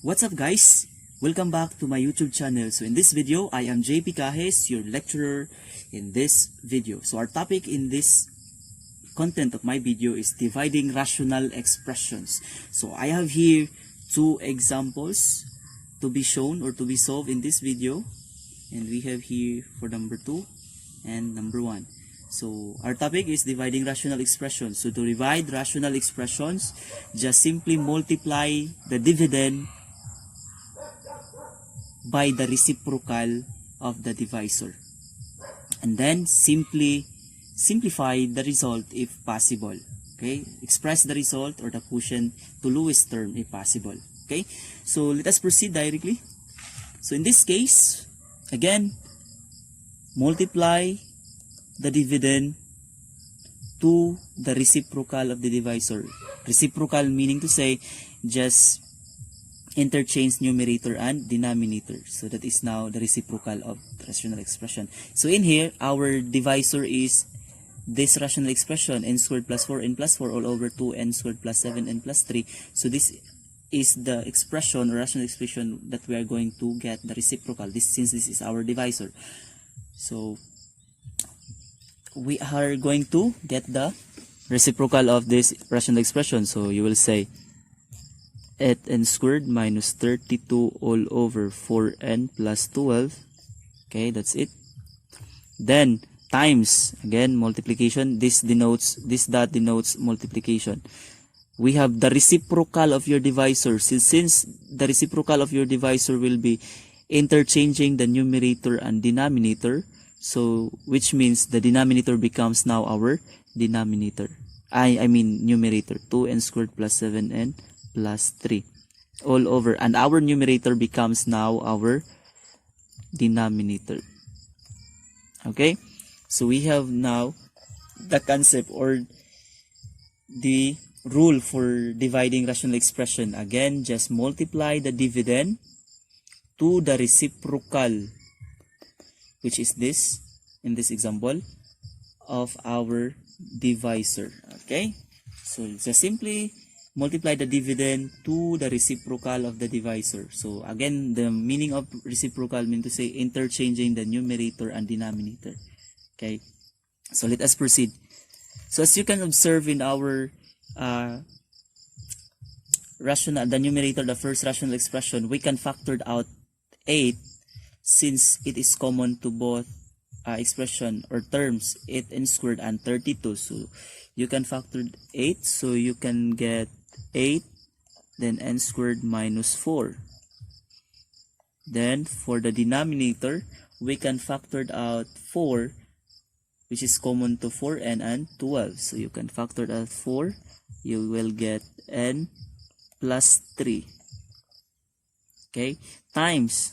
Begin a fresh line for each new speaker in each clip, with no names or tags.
What's up guys? Welcome back to my YouTube channel. So in this video, I am JP Cajes, your lecturer in this video. So our topic in this content of my video is dividing rational expressions. So I have here two examples to be shown or to be solved in this video. And we have here for number 2 and number 1. So our topic is dividing rational expressions. So to divide rational expressions, just simply multiply the dividend by the reciprocal of the divisor. And then simply simplify the result if possible. Okay? Express the result or the quotient to lowest term if possible. Okay? So let us proceed directly. So in this case, again, multiply the dividend to the reciprocal of the divisor. Reciprocal meaning to say just interchange numerator and denominator. So that is now the reciprocal of the rational expression. So in here, our divisor is this rational expression, n squared plus 4n plus 4 all over 2n squared plus 7n plus 3. So this is the expression or rational expression that we are going to get the reciprocal. Since this is our divisor. So we are going to get the reciprocal of this rational expression. So you will say 8n squared minus 32 all over 4n plus 12. Okay, that's it. Then times, again, multiplication. This dot denotes multiplication. We have the reciprocal of your divisor. Since the reciprocal of your divisor will be interchanging the numerator and denominator, so which means the denominator becomes now our denominator. I mean numerator. 2n squared plus 7n plus 3 all over, and our numerator becomes now our denominator. Okay, so we have now the concept or the rule for dividing rational expression. Again, just multiply the dividend to the reciprocal, which is this in this example of our divisor. Okay, so just simply multiply the dividend to the reciprocal of the divisor. So again, the meaning of reciprocal means to say interchanging the numerator and denominator. Okay, so let us proceed. So as you can observe in our the numerator, the first rational expression, we can factor out 8 since it is common to both expression or terms, 8n squared and 32. So you can factor 8, so you can get 8, then n squared minus 4. Then for the denominator, we can factor out 4, which is common to 4n and 12. So you can factor out 4, you will get n plus 3. Okay, times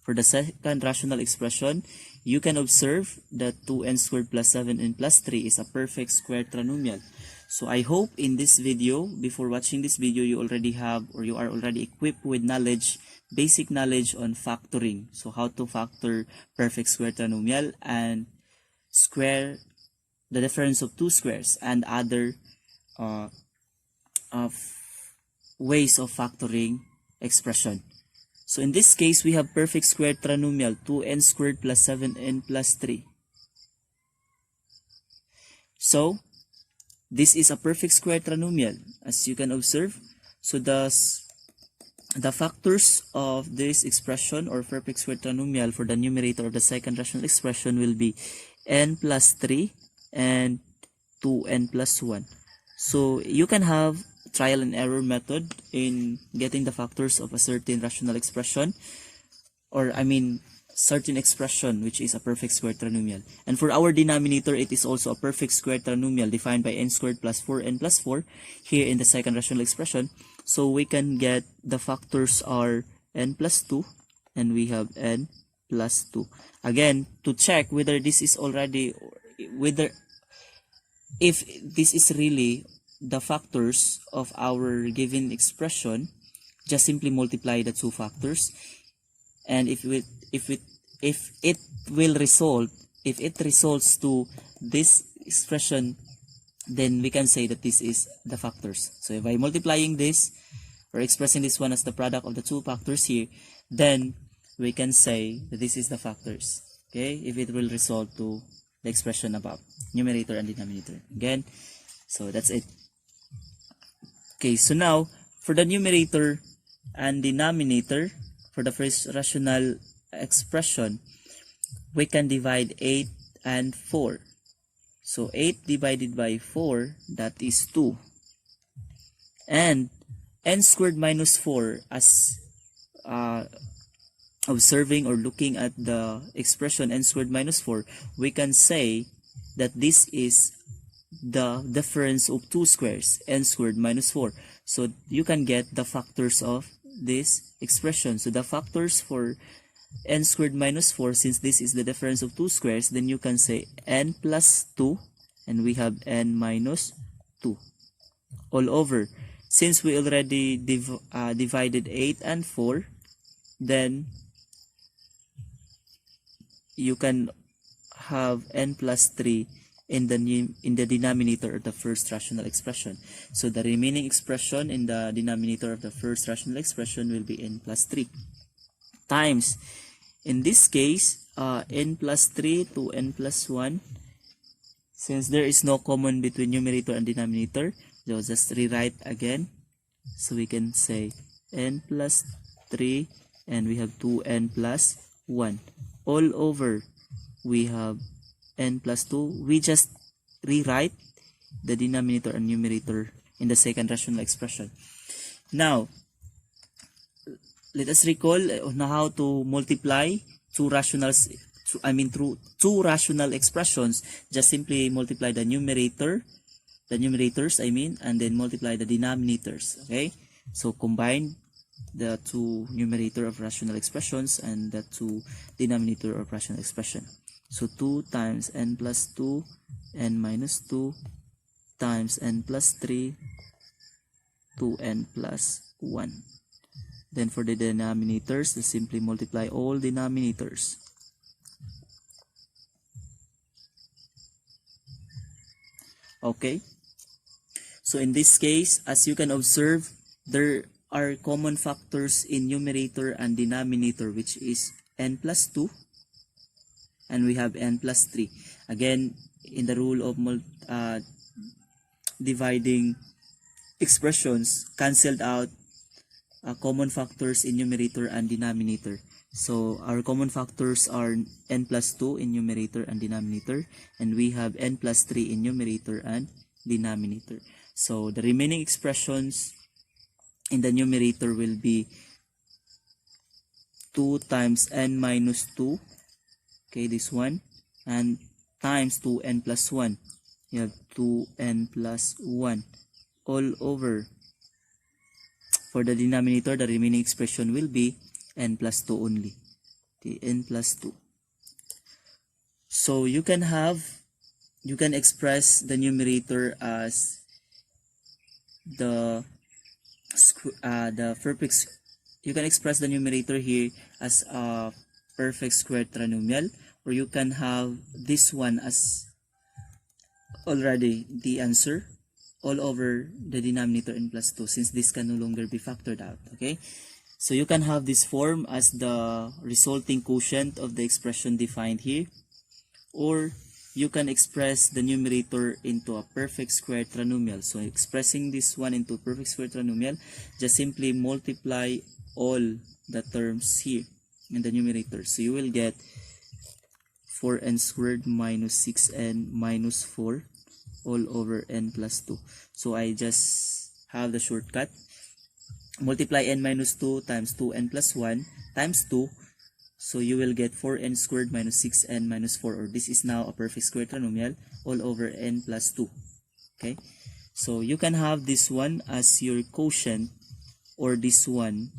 for the second rational expression, you can observe that 2n squared plus 7n plus 3 is a perfect square trinomial. So I hope in this video, before watching this video, you already have or you are already equipped with knowledge, basic knowledge on factoring. So how to factor perfect square trinomial and square the difference of two squares and other ways of factoring expression. So in this case, we have perfect square trinomial 2n squared plus 7n plus 3. So this is a perfect square trinomial, as you can observe. So the factors of this expression or perfect square trinomial for the numerator of the second rational expression will be n plus 3 and 2n plus 1. So you can have trial and error method in getting the factors of a certain rational expression, or I mean certain expression which is a perfect square trinomial. And for our denominator, it is also a perfect square trinomial defined by n squared plus 4n plus 4 here in the second rational expression. So we can get the factors are n plus 2 and we have n plus 2. Again, to check whether this is already, if this is really the factors of our given expression, just simply multiply the two factors, and if it results to this expression, then we can say that this is the factors. So by multiplying this, or expressing this one as the product of the two factors here, then we can say that this is the factors, okay, if it will result to the expression above, numerator and denominator. Again, so that's it. Okay, so now for the numerator and denominator, for the first rational expression, we can divide 8 and 4. So 8 divided by 4, that is 2. And n squared minus 4, as observing or looking at the expression n squared minus 4, we can say that this is the difference of two squares, n squared minus 4. So you can get the factors of this expression. So the factors for n squared minus 4, since this is the difference of two squares, then you can say n plus 2, and we have n minus 2 all over. Since we already divided 8 and 4, then you can have n plus 3 in the denominator of the first rational expression. So the remaining expression in the denominator of the first rational expression will be n plus 3 times, in this case, n plus 3 to n plus 1. Since there is no common between numerator and denominator, so just rewrite again. So we can say n plus 3, and we have 2n plus 1 all over. We have n plus 2. We just rewrite the denominator and numerator in the second rational expression. Now, let us recall on how to multiply two rationals. Through two rational expressions. Just simply multiply the numerators, and then multiply the denominators. Okay, so combine the two numerator of rational expressions and the two denominator of rational expression. So 2 times n plus 2, n minus 2 times n plus 3, 2n plus 1. Then for the denominators, just simply multiply all denominators. Okay, so in this case, as you can observe, there are common factors in numerator and denominator, which is n plus 2, and we have n plus 3. Again, in the rule of dividing expressions, cancelled out common factors in numerator and denominator. So our common factors are n plus 2 in numerator and denominator, and we have n plus 3 in numerator and denominator. So the remaining expressions in the numerator will be 2 times n minus 2, okay, this one, and times 2n plus 1. You have 2n plus 1 all over. For the denominator, the remaining expression will be n plus 2 only. The n plus 2. So you can express the numerator as the perfect. You can express the numerator here as a perfect square trinomial, or you can have this one as already the answer all over the denominator n plus 2, since this can no longer be factored out. Okay, so you can have this form as the resulting quotient of the expression defined here, or you can express the numerator into a perfect square trinomial. So expressing this one into perfect square trinomial, just simply multiply all the terms here in the numerator. So you will get 4n squared minus 6n minus 4 all over n plus 2. So I just have the shortcut. Multiply n minus 2 times 2n plus 1 times 2. So you will get 4n squared minus 6n minus 4, or this is now a perfect square trinomial, all over n plus 2. Okay, so you can have this one as your quotient, or this one,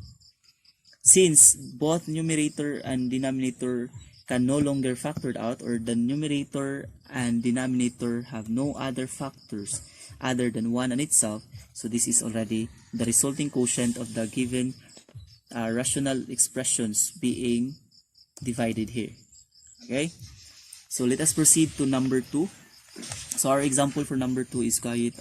since both numerator and denominator can no longer factored out, or the numerator and denominator have no other factors other than 1 on itself. So this is already the resulting quotient of the given rational expressions being divided here. Okay, so let us proceed to number 2. So our example for number 2 is quite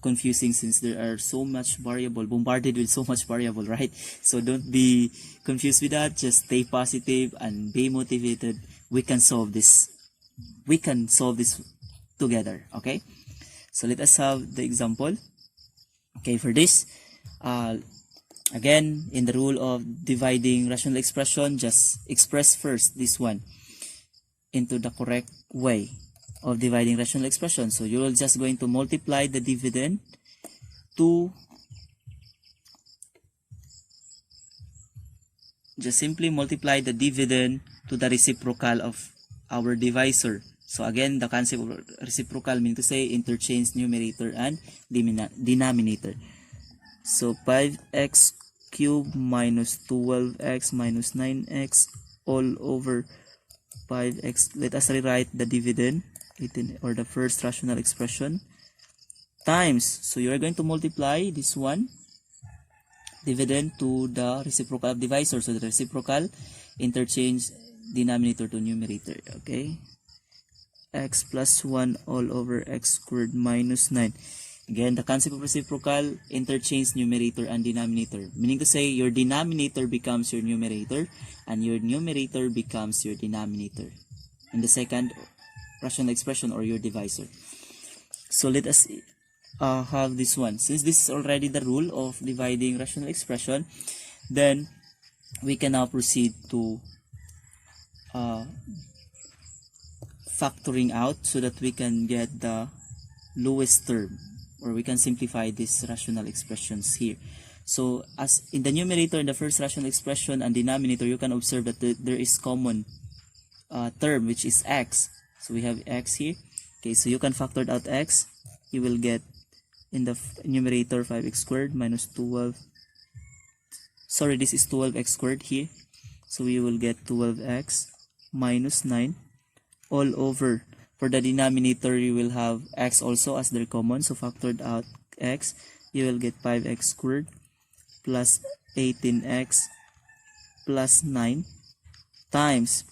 confusing since there are so much variable, bombarded with so much variable, right? So don't be confused with that. Just stay positive and be motivated. We can solve this. We can solve this together, okay? So let us have the example. Okay, for this, again, in the rule of dividing rational expression, just express first this one into the correct way of dividing rational expression. So you're just going to multiply the dividend to, just simply multiply the dividend to the reciprocal of our divisor. So again, the concept of reciprocal means to say interchange numerator and denominator. So 5x cubed minus 12x minus 9x all over 5x. Let us rewrite the dividend, or the first rational expression, times. So you are going to multiply this one dividend to the reciprocal of divisor. So the reciprocal interchange denominator to numerator. Okay, x plus 1 all over x squared minus 9. Again, the concept of reciprocal, interchange numerator and denominator. Meaning to say, your denominator becomes your numerator, and your numerator becomes your denominator in the second rational expression or your divisor. So let us have this one. Since this is already the rule of dividing rational expression, then we can now proceed to factoring out so that we can get the lowest term, or we can simplify these rational expressions here. So as in the numerator, in the first rational expression and denominator, you can observe that there is common term, which is x. So we have x here. Okay, so you can factor out x. You will get in the numerator 5x squared minus 12. Sorry, this is 12x squared here. So we will get 12x minus 9 all over. For the denominator, you will have x also as their common. So factored out x, you will get 5x squared plus 18x plus 9 times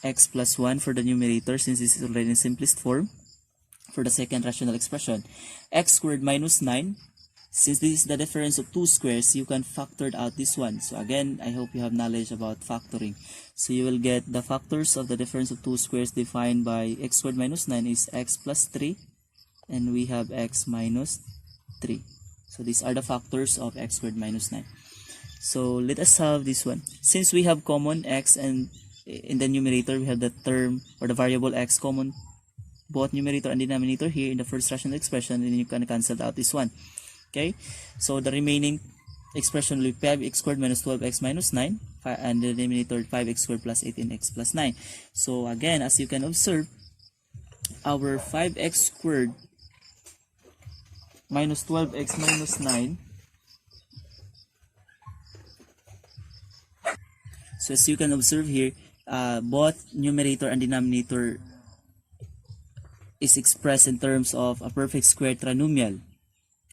x plus 1 for the numerator, since this is already in simplest form. For the second rational expression, x squared minus 9. Since this is the difference of two squares, you can factor out this one. So again, I hope you have knowledge about factoring. So you will get the factors of the difference of two squares defined by x squared minus 9 is x plus 3, and we have x minus 3. So these are the factors of x squared minus 9. So let us have this one. Since we have common x, and in the numerator we have the term or the variable x common, both numerator and denominator here in the first rational expression, and you can cancel out this one. Okay, so the remaining expression will be 5x squared minus 12x minus 9, and the denominator 5x squared plus 18x plus 9. So again, as you can observe, our 5x squared minus 12x minus 9, so as you can observe here, both numerator and denominator is expressed in terms of a perfect square trinomial,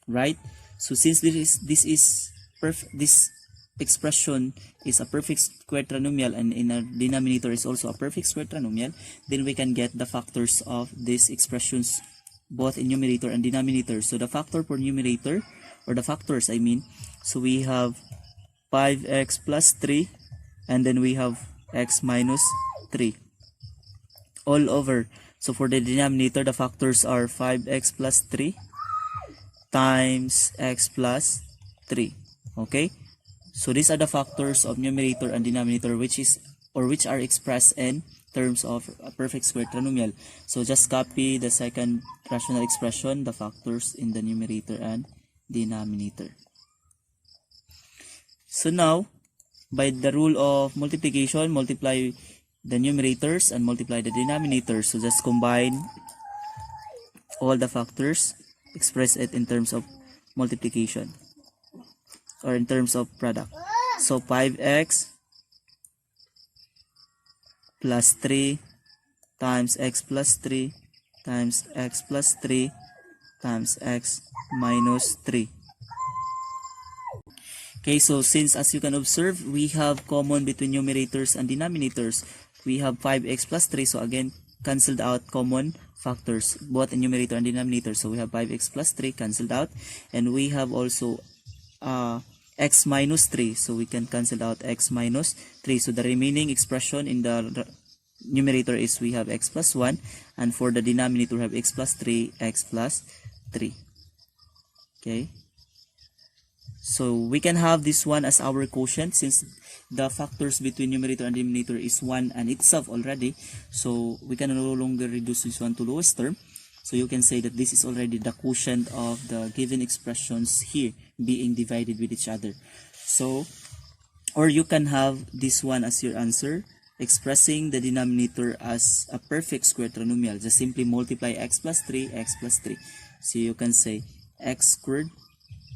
right? So since this expression is a perfect square trinomial, and in a denominator is also a perfect square trinomial, then we can get the factors of these expressions both in numerator and denominator. So the factor for numerator, or the factors I mean, so we have 5x plus 3, and then we have x minus 3 all over. So for the denominator, the factors are 5x plus 3 times x plus 3. Okay, so these are the factors of numerator and denominator, which are expressed in terms of a perfect square trinomial. So just copy the second rational expression, the factors in the numerator and denominator. So now, by the rule of multiplication, multiply the numerators and multiply the denominators. So just combine all the factors, express it in terms of multiplication or in terms of product. So 5x plus 3 times x plus 3 times x plus 3 times x minus 3. Okay, so since as you can observe, we have common between numerators and denominators. We have 5x plus 3, so again, cancelled out common factors, both in numerator and denominator. So we have 5x plus 3 cancelled out, and we have also x minus 3, so we can cancel out x minus 3. So the remaining expression in the numerator is we have x plus 1, and for the denominator we have x plus 3, x plus 3. Okay, so we can have this one as our quotient since the factors between numerator and denominator is 1 and itself already, so we can no longer reduce this one to lowest term. So you can say that this is already the quotient of the given expressions here being divided with each other. So, or you can have this one as your answer, expressing the denominator as a perfect square trinomial. Just simply multiply x plus 3, x plus 3. So you can say x squared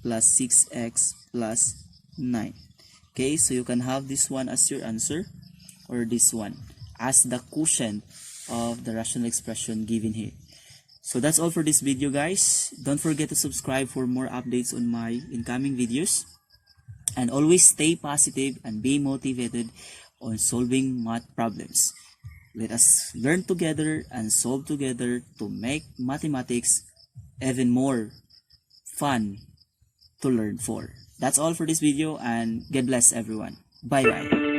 plus 6x plus 9. Okay, so you can have this one as your answer, or this one as the quotient of the rational expression given here. So that's all for this video, guys. Don't forget to subscribe for more updates on my incoming videos. And always stay positive and be motivated on solving math problems. Let us learn together and solve together to make mathematics even more fun to learn for. That's all for this video, and God bless everyone. Bye bye.